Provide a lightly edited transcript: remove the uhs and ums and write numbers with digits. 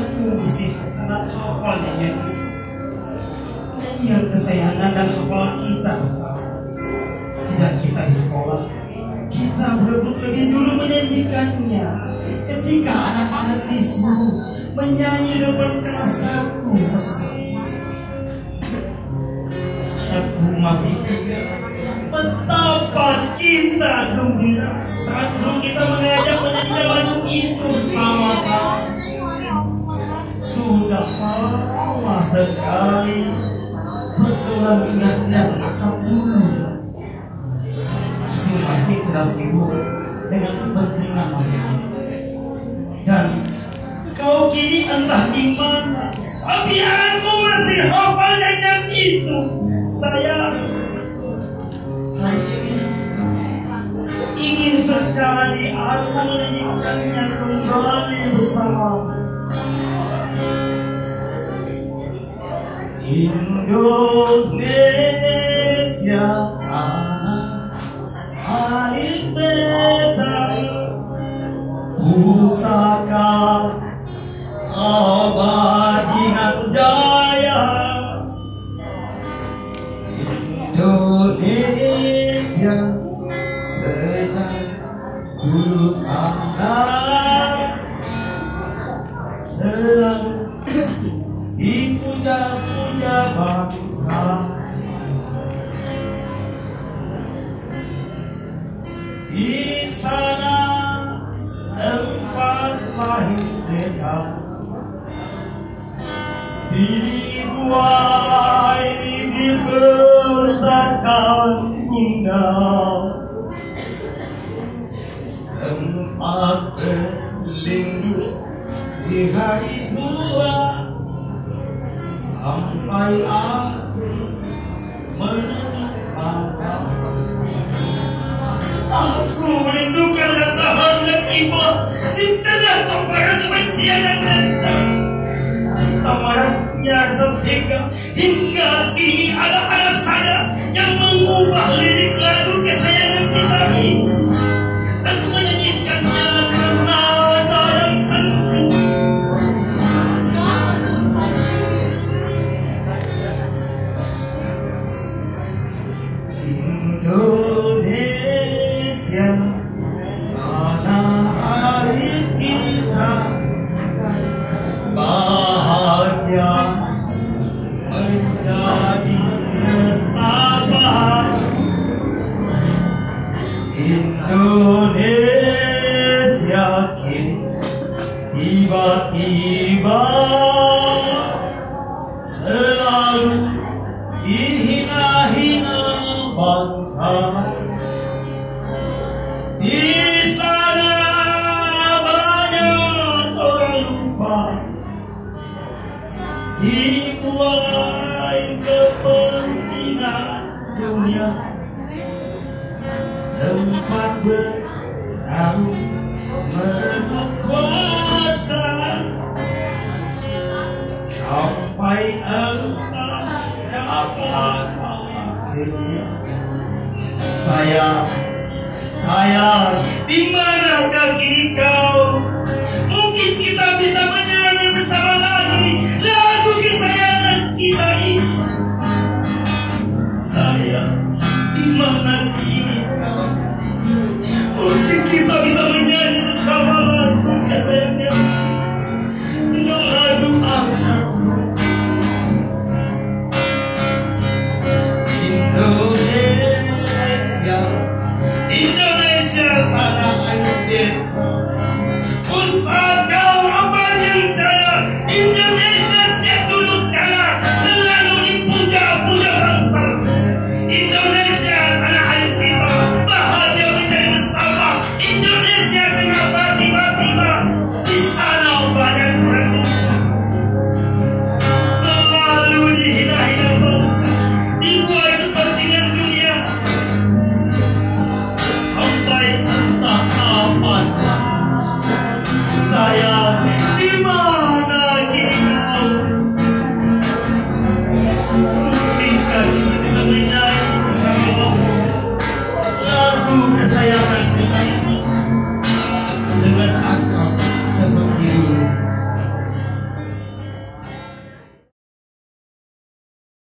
Aku masih sangat hafal nyanyian kesayangan dan hafalan kita bersama. Sejak kita di sekolah, kita berebut lebih dulu menyanyikannya. Ketika anak-anak disuruh menyanyi depan kelas aku bersama. Aku masih ingat betapa kita gembira saat dulu kita mengajak menyanyikan lagu itu bersama-sama. Sudah lama sekali pertemuan sudah tidak seakrab dulu. Masing-masing sudah sibuk dengan kepentingan masing-masing. Dan kau kini entah di mana, tapi aku masih hafal yang itu. Saya hari ini ingin sekali aku menyanyikannya kembali bersamamu. Indonesia tanah air beta pusaka abadi nan jaya. Indonesia sejak dulu kala selalu dipuja-puja bangsa. Di sana tempat lahir beta, dibuai dibesarkan bunda, tempat berlindung di hari tua. Sampai aku menutup mata, aku merindukan rasa hangat ibu di tengah kobaran kebencian dan dendam. Samarannya setegah hingga kini ada saya yang mengubah lirik lagu kesayangan kita itu dan menyanyikannya karena ada yang sendu. Indonesia tanah air kita, bahagia menjadi nestapa. Indonesia kini tiba-tiba selalu dihina-hina bangsa. Di sana banyak orang lupa, dibuai kepentingan dunia, tempat bertarung merebut kuasa, sampai entah kapan akhirnya. Saya di manakah kini kau?